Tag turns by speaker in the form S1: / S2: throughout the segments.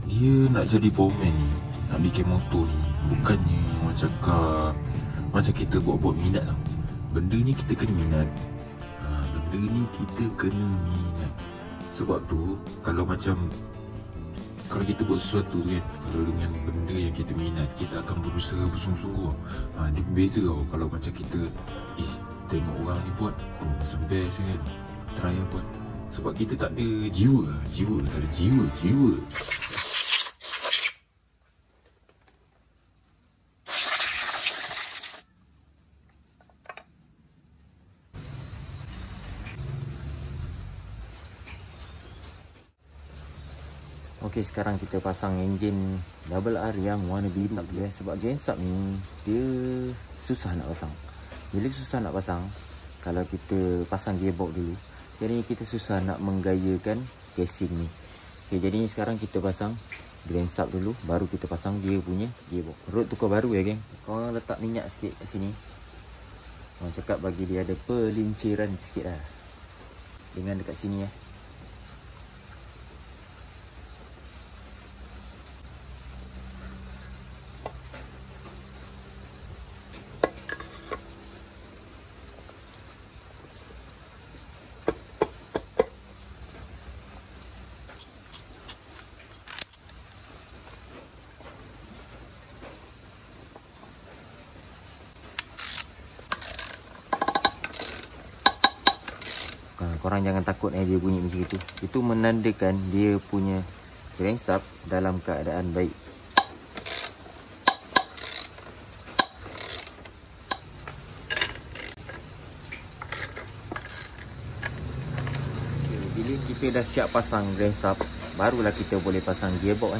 S1: Dia nak jadi bowman ni, nak bikin motor ni, bukannya orang cakap macam kita buat-buat minat tau. Benda ni kita kena minat. Benda ni kita kena minat. Sebab tu kalau kita buat sesuatu kan, kalau dengan benda yang kita minat, kita akan berusaha bersungguh-sungguh. Dia berbeza tau. Kalau macam kita tengok orang ni buat, macam best kan, try lah buat. Sebab kita tak ada jiwa, tak ada jiwa.
S2: Okey, sekarang kita pasang enjin double R yang warna biru ya. Sebab gensub ni dia susah nak pasang. Bila susah nak pasang, kalau kita pasang gearbox dulu, jadi kita susah nak menggayakan casing ni. Okey, jadi sekarang kita pasang gensub dulu, baru kita pasang dia punya gearbox. Rod tukar baru ya, geng. Korang letak minyak sikit kat sini. Orang cakap bagi dia ada pelinciran sikit lah. Dengan dekat sini ya. Korang jangan takut dia bunyi macam itu. Itu menandakan dia punya crankshaft dalam keadaan baik. Bila kita dah siap pasang crankshaft, barulah kita boleh pasang gearbox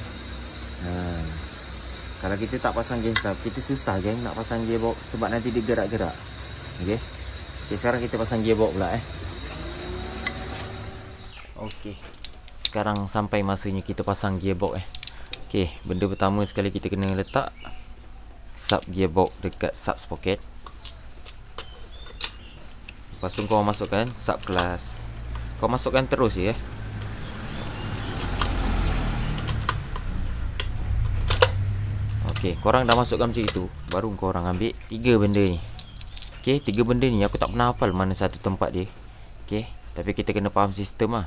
S2: Kalau kita tak pasang crankshaft, kita susah geng nak pasang gearbox sebab nanti dia gerak-gerak. Okey. Sekarang kita pasang gearbox pula Okey. Sekarang sampai masanya kita pasang gearbox Okey, benda pertama sekali kita kena letak sub gearbox dekat sub sprocket. Lepas tu kau masukkan sub kelas. Kau masukkan terus je Okey, korang dah masukkan macam itu, baru korang ambil 3 benda ni. Okey, 3 benda ni aku tak pernah hafal mana satu tempat dia. Okey, tapi kita kena faham sistem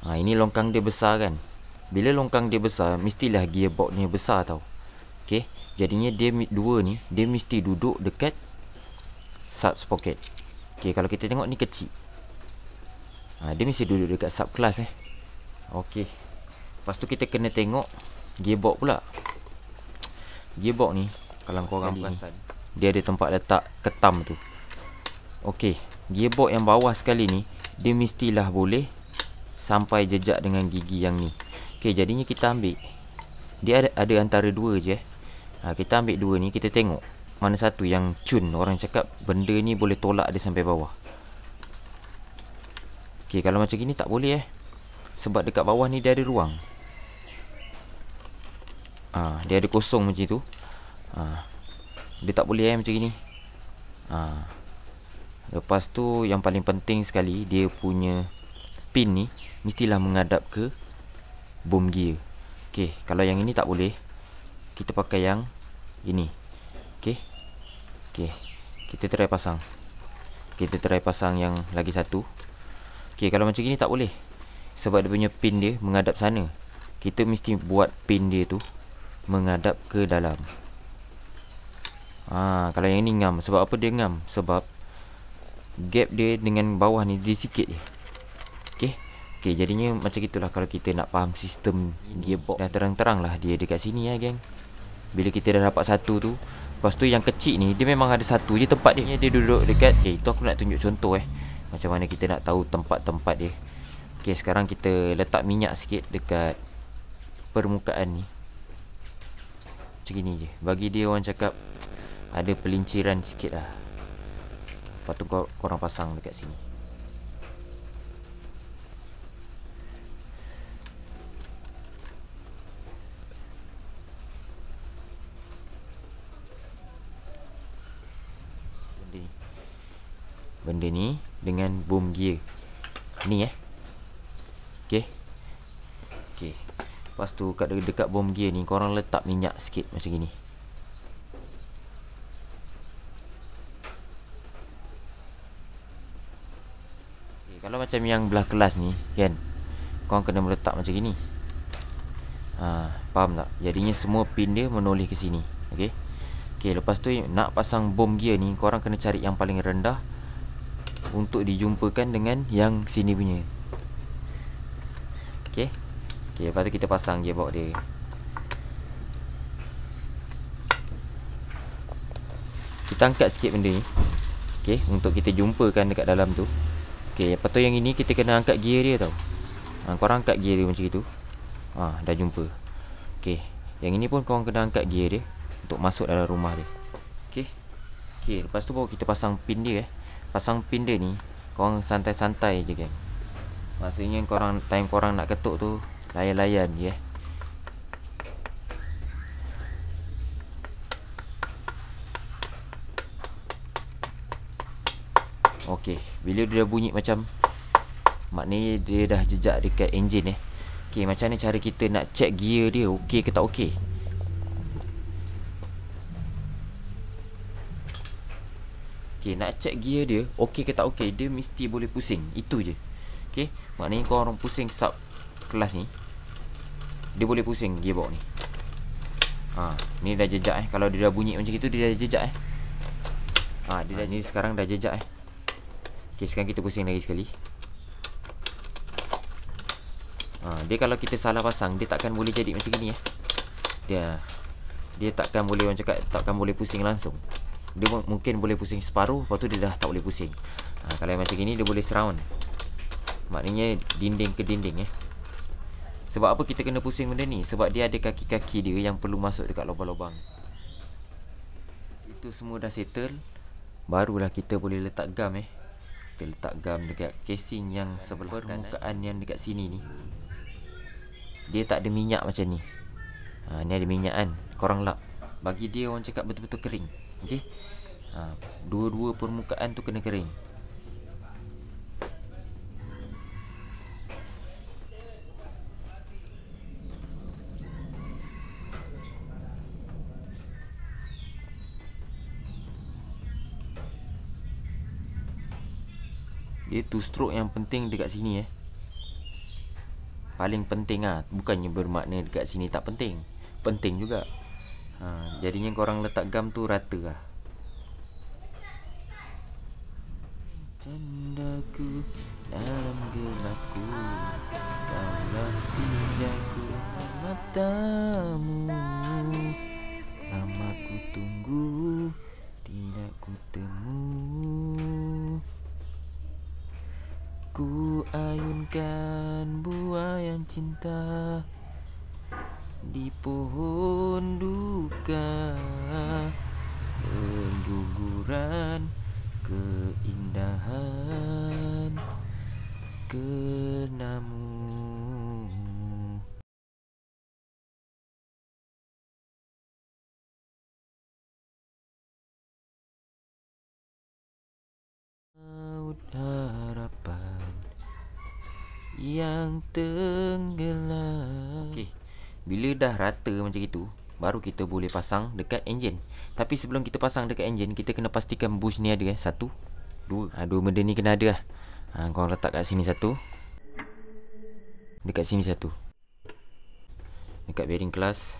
S2: ini longkang dia besar kan. Bila longkang dia besar, mestilah gearbox ni besar tau. Okey, jadinya dia dua ni, dia mesti duduk dekat sub sprocket. Okey, kalau kita tengok ni kecil. Dia mesti duduk dekat sub kelas Okey. Lepas tu kita kena tengok gearbox pula. Gearbox ni, kalau korang perasan, dia ada tempat letak ketam tu. Okey, gearbox yang bawah sekali ni, dia mestilah boleh sampai jejak dengan gigi yang ni. Okey, jadinya kita ambil, dia ada antara dua je kita ambil dua ni, kita tengok mana satu yang cun. Orang cakap benda ni boleh tolak dia sampai bawah. Okey, kalau macam gini tak boleh sebab dekat bawah ni dia ada ruang. Dia ada kosong macam tu. Dia tak boleh macam gini. Lepas tu yang paling penting sekali, dia punya pin ni mestilah menghadap ke boom gear. Okey, kalau yang ini tak boleh, kita pakai yang ini. Okey. Kita try pasang. Kita try pasang yang lagi satu. Okey, kalau macam gini tak boleh sebab dia punya pin dia menghadap sana. Kita mesti buat pin dia tu menghadap ke dalam. Kalau yang ini ngam. Sebab apa dia ngam? Sebab gap dia dengan bawah ni dia sikit je. Okey, jadinya macam itulah kalau kita nak faham sistem gearbox. Dah terang-terang lah dia dekat sini geng. Bila kita dah dapat satu tu, lepas tu yang kecil ni, dia memang ada satu je tempat dia duduk dekat. Itu aku nak tunjuk contoh macam mana kita nak tahu tempat-tempat dia. Okey, sekarang kita letak minyak sikit dekat permukaan ni. Macam gini je. Bagi dia orang cakap ada pelinciran sikit lah. Lepas tu korang pasang dekat sini. Benda ni dengan boom gear ni Okey. Lepas tu dekat bom gear ni korang letak minyak sikit macam gini. Okay, kalau macam yang belah kelas ni kan, korang kena meletak macam gini. Faham tak? Jadinya semua pin dia menoleh ke sini. Okay. Okay, lepas tu nak pasang bom gear ni, korang kena cari yang paling rendah untuk dijumpakan dengan yang sini punya. Okay. Okay, lepas tu kita pasang gearbox dia. Kita angkat sikit benda ni. Okay, untuk kita jumpakan dekat dalam tu. Okay, lepas tu yang ini kita kena angkat gear dia tau. Korang angkat gear dia macam itu. Dah jumpa. Okay, yang ini pun korang kena angkat gear dia untuk masuk dalam rumah dia. Okay. Okay, lepas tu baru kita pasang pin dia. Pasang pin dia ni korang santai-santai je kan. Maksudnya time korang nak ketuk tu layan-layan je. Okey, bila dia dah bunyi macam, maknanya dia dah jejak dekat enjin Okey, macam mana cara kita nak check gear dia okey ke tak okey? Okey, nak check gear dia okey ke tak okey, dia mesti boleh pusing. Itu je. Okey, maknanya kau orang pusing sub kelas ni, dia boleh pusing gearbox ni. Ni dah jejak Kalau dia dah bunyi macam itu, dia dah jejak dia dah ni sekarang dah jejak Okey, sekarang kita pusing lagi sekali. Dia kalau kita salah pasang, dia takkan boleh jadi macam gini Dia takkan boleh, orang cakap, takkan boleh pusing langsung. Dia mungkin boleh pusing separuh, lepas tu dia dah tak boleh pusing. Kalau macam gini dia boleh surround. Maknanya dinding ke dinding Sebab apa kita kena pusing benda ni? Sebab dia ada kaki-kaki dia yang perlu masuk dekat lubang-lubang. Itu semua dah settle, barulah kita boleh letak gam Kita letak gam dekat casing yang sebelah permukaan yang dekat sini ni. Dia tak ada minyak macam ni. Ni ada minyak kan. Korang lap, bagi dia orang cakap betul-betul kering. Okey. Dua-dua permukaan tu kena kering. Dia two stroke yang penting dekat sini paling penting bukannya bermakna dekat sini tak penting. Penting juga. Jadinya korang letak gam tu rata Candaku dalam gelapku, kaulah senjaku matamu. Lama ku tunggu, tidak ku temu. Ku ayunkan buah yang cinta di pohon duka, pengguguran keindahan kenamu. Harapan yang tenggelam. Okey, bila dah rata macam itu, baru kita boleh pasang dekat enjin. Tapi sebelum kita pasang dekat enjin, kita kena pastikan bush ni ada satu, dua. Dua benda ni kena ada Korang letak kat sini satu, dekat sini satu, dekat bearing kelas,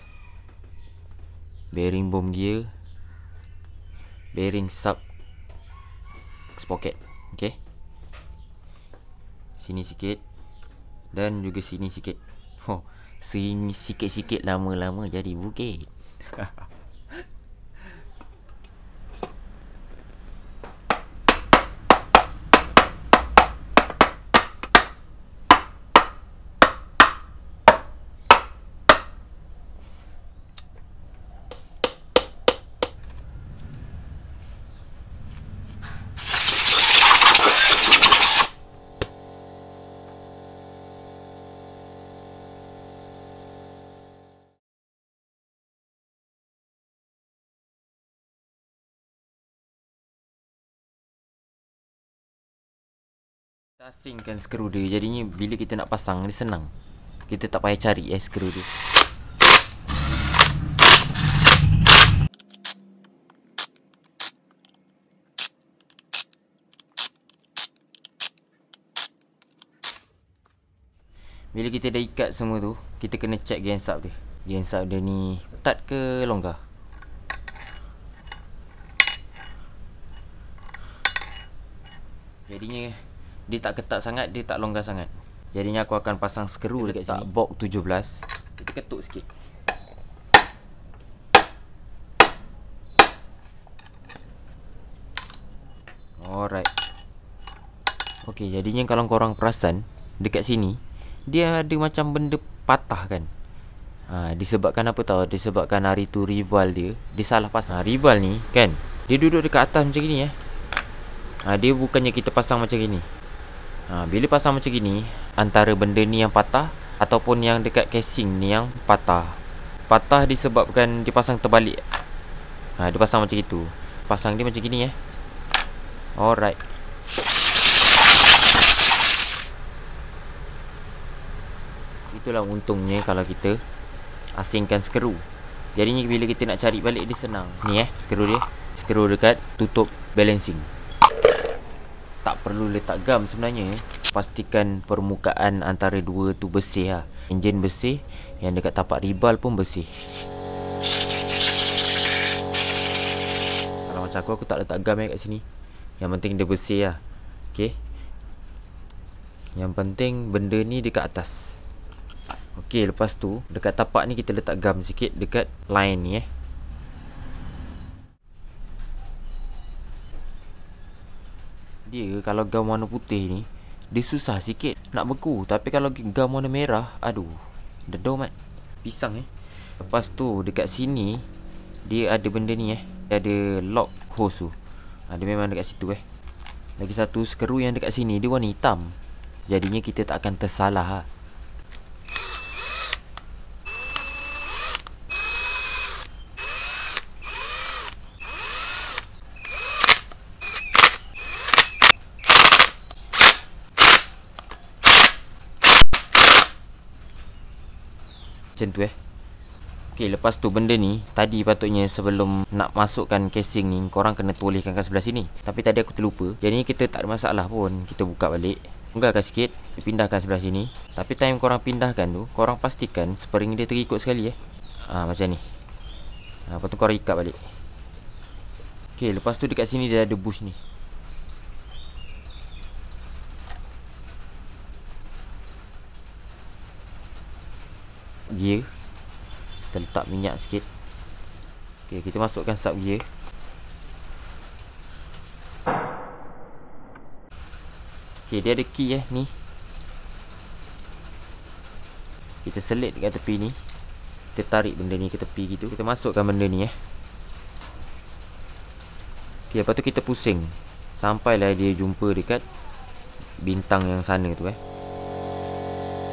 S2: bearing bom gear, bearing sub sprocket. Okey, sini sikit dan juga sini sikit. Sini sikit-sikit, lama-lama jadi bukit. Kita asingkan skru dia, jadinya bila kita nak pasang dia senang. Kita tak payah cari skru tu. Bila kita dah ikat semua tu, kita kena check gensub dia. Gensub dia ni ketat ke longgar. Jadinya dia tak ketat sangat, dia tak longgar sangat. Jadinya aku akan pasang skru dekat sini, box 17. Kita ketuk sikit. Alright. Okey, jadinya kalau korang perasan dekat sini dia ada macam benda patah kan. Disebabkan apa tahu? Disebabkan hari tu rival dia salah pasang. Rival ni kan, dia duduk dekat atas macam gini dia bukannya kita pasang macam gini. Bila pasang macam gini, antara benda ni yang patah ataupun yang dekat casing ni yang patah. Patah disebabkan dipasang terbalik. Dia pasang macam itu. Pasang dia macam gini Alright. Itulah untungnya kalau kita asingkan skru. Jadinya bila kita nak cari balik dia senang. Ni skru dia. Skru dekat tutup balancing. Tak perlu letak gam sebenarnya. Pastikan permukaan antara dua tu bersih Enjin bersih, yang dekat tapak ribal pun bersih. Kalau macam aku tak letak gam kat sini. Yang penting dia bersih Okay. Yang penting benda ni dekat atas. Okey, lepas tu dekat tapak ni kita letak gam sikit dekat line ni Dia kalau gam warna putih ni dia susah sikit nak beku, tapi kalau gam warna merah, aduh, dedo mat. Pisang Lepas tu dekat sini dia ada benda ni dia ada lock hose tu. Dia memang dekat situ Lagi satu skru yang dekat sini dia warna hitam. Jadinya kita tak akan tersalah macam tu Okey, lepas tu benda ni tadi patutnya sebelum nak masukkan casing ni korang kena tolehkan kat sebelah sini. Tapi tadi aku terlupa. Jadi kita tak ada masalah pun. Kita buka balik, unggahkan sikit, pindahkan sebelah sini. Tapi time korang pindahkan tu, korang pastikan spring dia terikut sekali macam ni. Lepas tu korang ikat balik. Okey, lepas tu dekat sini dia ada bush ni. Gear, kita letak minyak sikit. Okay, kita masukkan sub gear. Okay, dia ada key ni. Kita selit dekat tepi ni. Kita tarik benda ni ke tepi gitu. Kita masukkan benda ni Okay, lepas tu kita pusing sampailah dia jumpa dekat bintang yang sana tu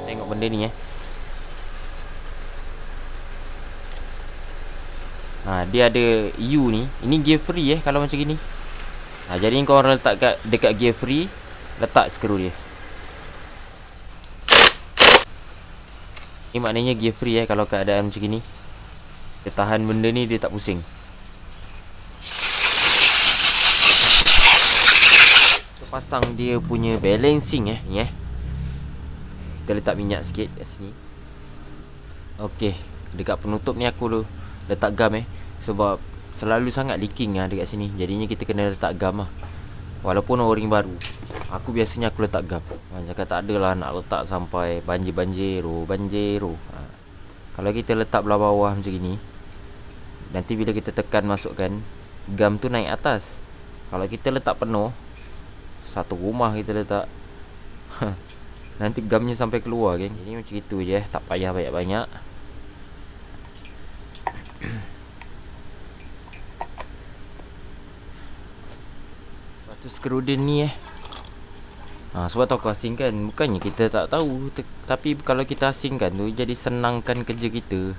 S2: Tengok benda ni dia ada U ni. Ini gear free kalau macam gini. Jadi kau orang letak dekat gear free, letak skru dia. Ini maknanya gear free kalau keadaan macam gini. Dia tahan benda ni, dia tak pusing. Kita pasang dia punya balancing ni Kita letak minyak sikit kat sini. Okey, dekat penutup ni aku letak gam sebab selalu sangat leaking dekat sini. Jadinya kita kena letak gam Walaupun o-ring baru, aku biasanya aku letak gam. Cakap tak adalah nak letak sampai banjir. Kalau kita letak belah bawah macam gini, nanti bila kita tekan masukkan, gam tu naik atas. Kalau kita letak penuh, satu rumah kita letak nanti gamnya sampai keluar geng. Jadi macam itu je, tak payah banyak-banyak. Tu skru dia ni sebab tu aku asingkan. Bukannya kita tak tahu, tapi kalau kita asingkan tu jadi senangkan kerja kita.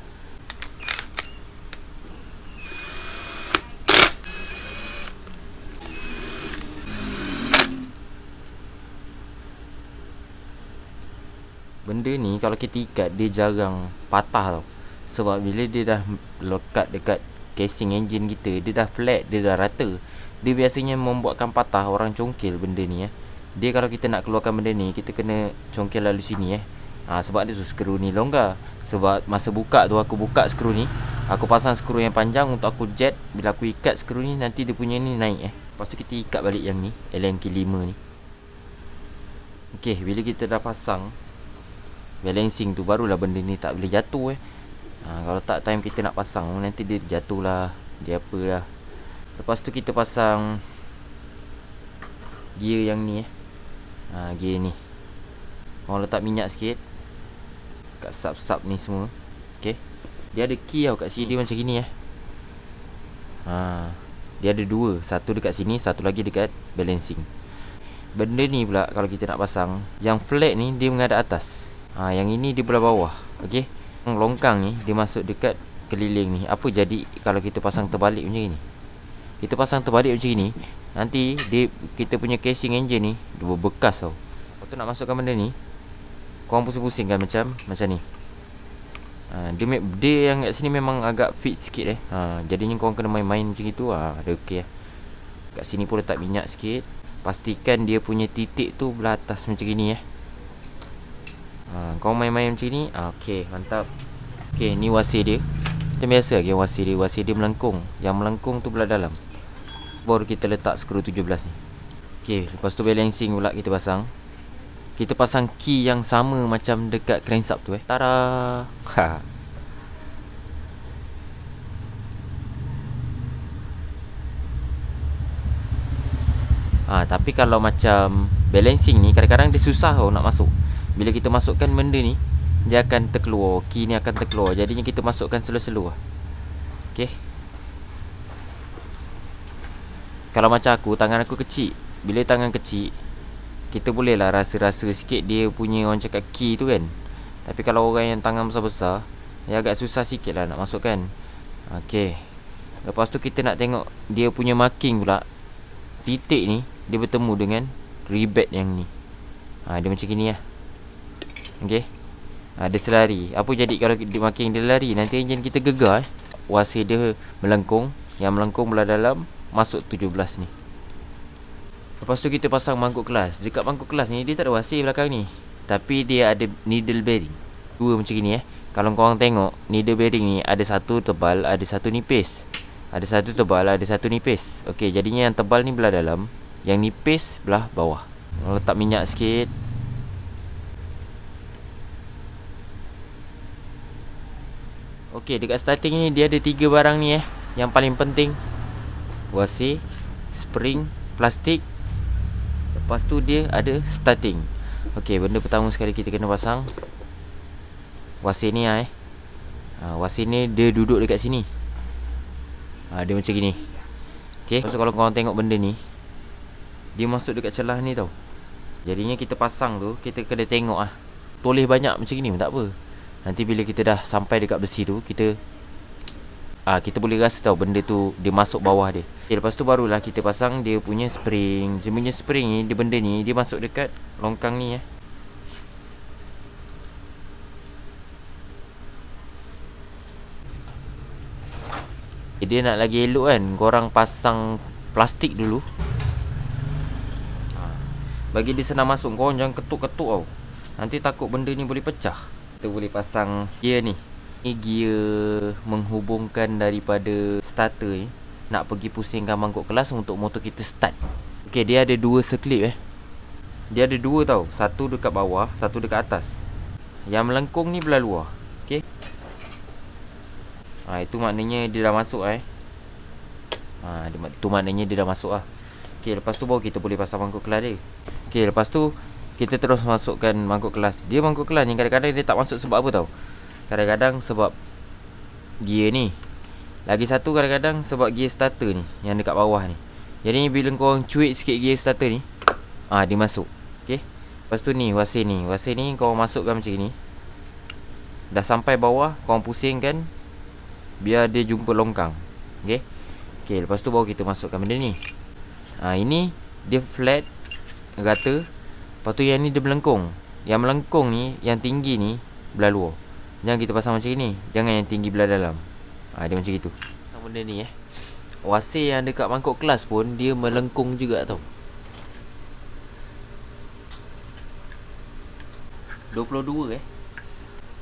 S2: Benda ni kalau kita ikat dia jarang patah tau. Sebab bila dia dah lekat dekat casing enjin kita, dia dah flat, dia dah rata. Dia biasanya membuatkan patah orang congkel benda ni Dia kalau kita nak keluarkan benda ni, kita kena congkel lalu sini sebab dia tu skru ni longgar. Sebab masa buka tu aku buka skru ni, aku pasang skru yang panjang untuk aku jet. Bila aku ikat skru ni, nanti dia punya ni naik Lepas tu kita ikat balik yang ni, LMK5 ni. Okey, bila kita dah pasang balancing tu, barulah benda ni tak boleh jatuh kalau tak time kita nak pasang, nanti dia jatuh lah, dia apa lah. Lepas tu kita pasang gear yang ni gear ni. Korang letak minyak sikit kat sub-sub ni semua. Okay, dia ada key tau kat sini, dia macam gini dia ada dua, satu dekat sini, satu lagi dekat balancing. Benda ni pula kalau kita nak pasang, yang flat ni dia menghadap atas, yang ini di belah bawah. Okay, longkang ni dia masuk dekat keliling ni. Apa jadi kalau kita pasang terbalik macam ni? Kita pasang terbalik macam ni, nanti kita punya casing engine ni dia berbekas tau. Lepas tu nak masukkan benda ni, korang pusing-pusingkan macam ni. Dia yang kat sini memang agak fit sikit jadinya korang kena main-main macam itu ada okey Kat sini pun letak minyak sikit. Pastikan dia punya titik tu belah atas macam gini korang main-main macam ni. Okey, mantap. Okey, ni wasir dia. Macam biasa lagi wasir dia melengkung. Yang melengkung tu belah dalam. Baru kita letak skru 17 ni. Okey, lepas tu balancing pula kita pasang. Kita pasang key yang sama macam dekat crankshaft tu Tada. Tapi kalau macam balancing ni, kadang-kadang dia susah nak masuk. Bila kita masukkan benda ni, dia akan terkeluar, key ni akan terkeluar. Jadinya kita masukkan slow-slow Okey. Kalau macam aku, tangan aku kecil. Bila tangan kecil, kita boleh lah rasa-rasa sikit dia punya orang cakap key tu kan. Tapi kalau orang yang tangan besar-besar, dia agak susah sikit lah nak masukkan. Okey. Lepas tu kita nak tengok dia punya marking pula. Titik ni dia bertemu dengan rebate yang ni. Dia macam gini Okey. Dia selari. Apa jadi kalau dia marking dia lari? Nanti enjin kita gegar wasir dia melengkung. Yang melengkung belah dalam masuk 17 ni. Lepas tu kita pasang mangkuk kelas. Dekat mangkuk kelas ni dia tak ada wasir belakang ni, tapi dia ada needle bearing. Dua macam gini Kalau korang tengok, needle bearing ni ada satu tebal, ada satu nipis. Ada satu tebal, ada satu nipis. Okey, jadinya yang tebal ni belah dalam, yang nipis belah bawah. Letak minyak sikit. Okey, dekat starting ni dia ada 3 barang ni yang paling penting. Wasir, spring, plastik. Lepas tu dia ada starting. Okey, benda pertama sekali kita kena pasang wasir ni wasir ni dia duduk dekat sini. Dia macam gini. Okey, so kalau korang tengok benda ni, dia masuk dekat celah ni tau. Jadinya kita pasang tu, kita kena tengok toleh banyak macam gini pun tak apa. Nanti bila kita dah sampai dekat besi tu, kita boleh rasa tau benda tu dia masuk bawah dia. Lepas tu barulah kita pasang dia punya spring. Dia punya spring ni, dia benda ni dia masuk dekat longkang ni Dia nak lagi elok kan, korang pasang plastik dulu. Bagi dia senang masuk, korang jangan ketuk-ketuk tau. Nanti takut benda ni boleh pecah. Kita boleh pasang gear ni. Ni gear menghubungkan daripada starter ni nak pergi pusingkan mangkuk kelas untuk motor kita start. Okey, dia ada 2 seklip Dia ada 2 tau. Satu dekat bawah, satu dekat atas. Yang melengkung ni belah luar. Okey. Itu maknanya dia dah masuk itu maknanya dia dah masuk Okey, lepas tu baru kita boleh pasang mangkuk kelas dia. Okey, lepas tu kita terus masukkan mangkuk kelas. Dia mangkuk kelas ni kadang-kadang dia tak masuk sebab apa tau. Kadang-kadang sebab gear ni. Lagi satu kadang-kadang sebab gear starter ni yang dekat bawah ni. Jadi bila korang cuik sikit gear starter ni, dia masuk. Okey. Lepas tu ni wasir ni. Wasir ni korang masukkan macam ni. Dah sampai bawah, korang pusingkan biar dia jumpa longkang. Okey. Okey, lepas tu baru kita masukkan benda ni. Ini dia flat, rata. Lepas tu yang ni dia melengkung. Yang melengkung ni, yang tinggi ni belah luar. Jangan kita pasang macam ni. Jangan yang tinggi belah dalam. Dia macam gitu. Pasang benda ni wasir yang dekat mangkuk kelas pun dia melengkung juga tau. 22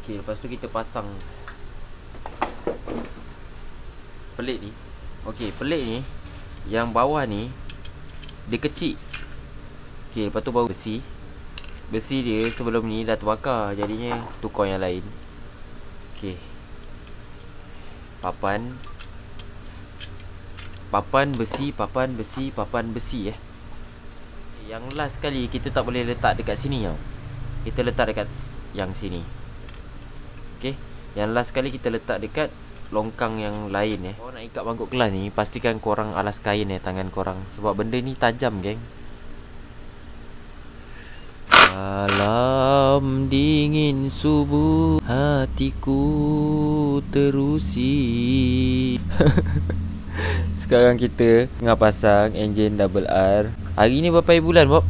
S2: Okay, lepas tu kita pasang pelik ni. Okay, pelik ni yang bawah ni dia kecil. Okay, lepas tu baru besi. Besi dia sebelum ni dah terbakar, jadinya tukar yang lain. Okay, papan besi, papan besi, papan besi Yang last kali kita tak boleh letak dekat sini tau. Kita letak dekat yang sini. Okay, yang last kali kita letak dekat longkang yang lain Kalau nak ikat bangkuk kelas ni, pastikan korang alas kain tangan korang. Sebab benda ni tajam geng. Malam dingin subuh, hatiku terusi. Sekarang kita tengah pasang enjin double R. Hari ni berapa bulan Bob?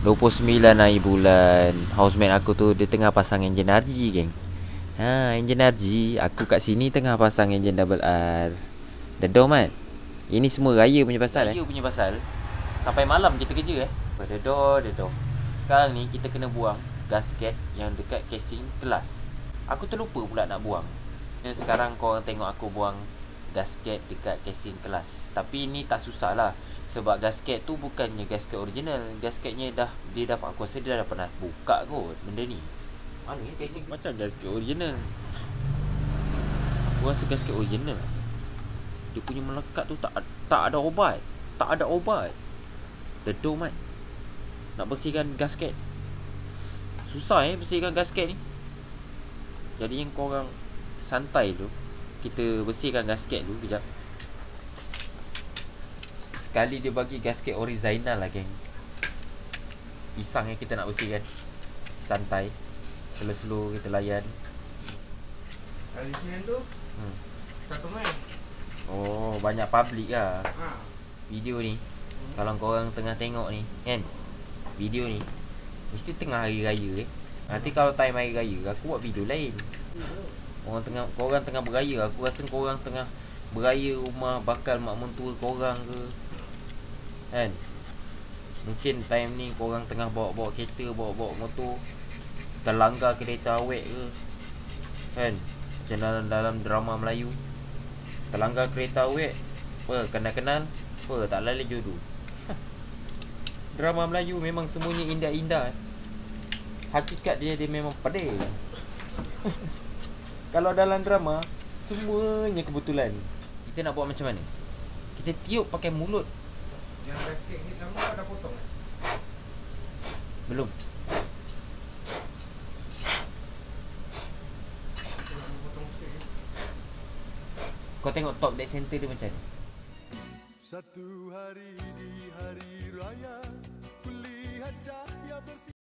S2: 29 hari bulan. Housemate aku tu dia tengah pasang enjin RG geng. Enjin RG. Aku kat sini tengah pasang enjin double R. Dedoh mat. Ini semua raya punya pasal Raya punya pasal. Sampai malam kita kerja Dedoh. Sekarang ni kita kena buang gasket yang dekat casing kelas. Aku terlupa pula nak buang. Dan sekarang korang tengok aku buang gasket dekat casing kelas. Tapi ni tak susah lah. Sebab gasket tu bukannya gasket original. Gasketnya dia dah aku rasa dia dah pernah buka kot benda ni. Mana ni casing macam gasket original. Aku rasa gasket original. Dia punya melekat tu tak ada obat. Tak ada obat. Dedoh mat. Nak bersihkan gasket susah bersihkan gasket ni. Jadi yang korang santai tu, kita bersihkan gasket dulu kejap. Sekali dia bagi gasket original lah geng. Pisang yang kita nak bersihkan. Santai. Slow-slow kita layan.
S3: Kali sini tu satu main.
S2: Oh, banyak public lah video ni. Kalau korang tengah tengok ni kan, video ni mesti tengah hari raya Nanti kalau time hari raya aku buat video lain. Korang tengah beraya. Aku rasa korang tengah beraya rumah bakal mak mentua korang ke kan. Mungkin time ni korang tengah bawa-bawa kereta, bawa-bawa motor, terlanggar kereta awet ke kan. Macam dalam drama Melayu, terlanggar kereta awet, kenal-kenal, tak lalai jodoh. Drama Melayu memang semuanya indah-indah. Hakikat dia memang pedih. Kalau dalam drama semuanya kebetulan. Kita nak buat macam mana? Kita tiup pakai mulut.
S3: Yang gasket ni dah potong
S2: belum? Kau tengok top dead center dia macam ni.
S4: Satu hari di hari raya, kulihat cahaya bersih.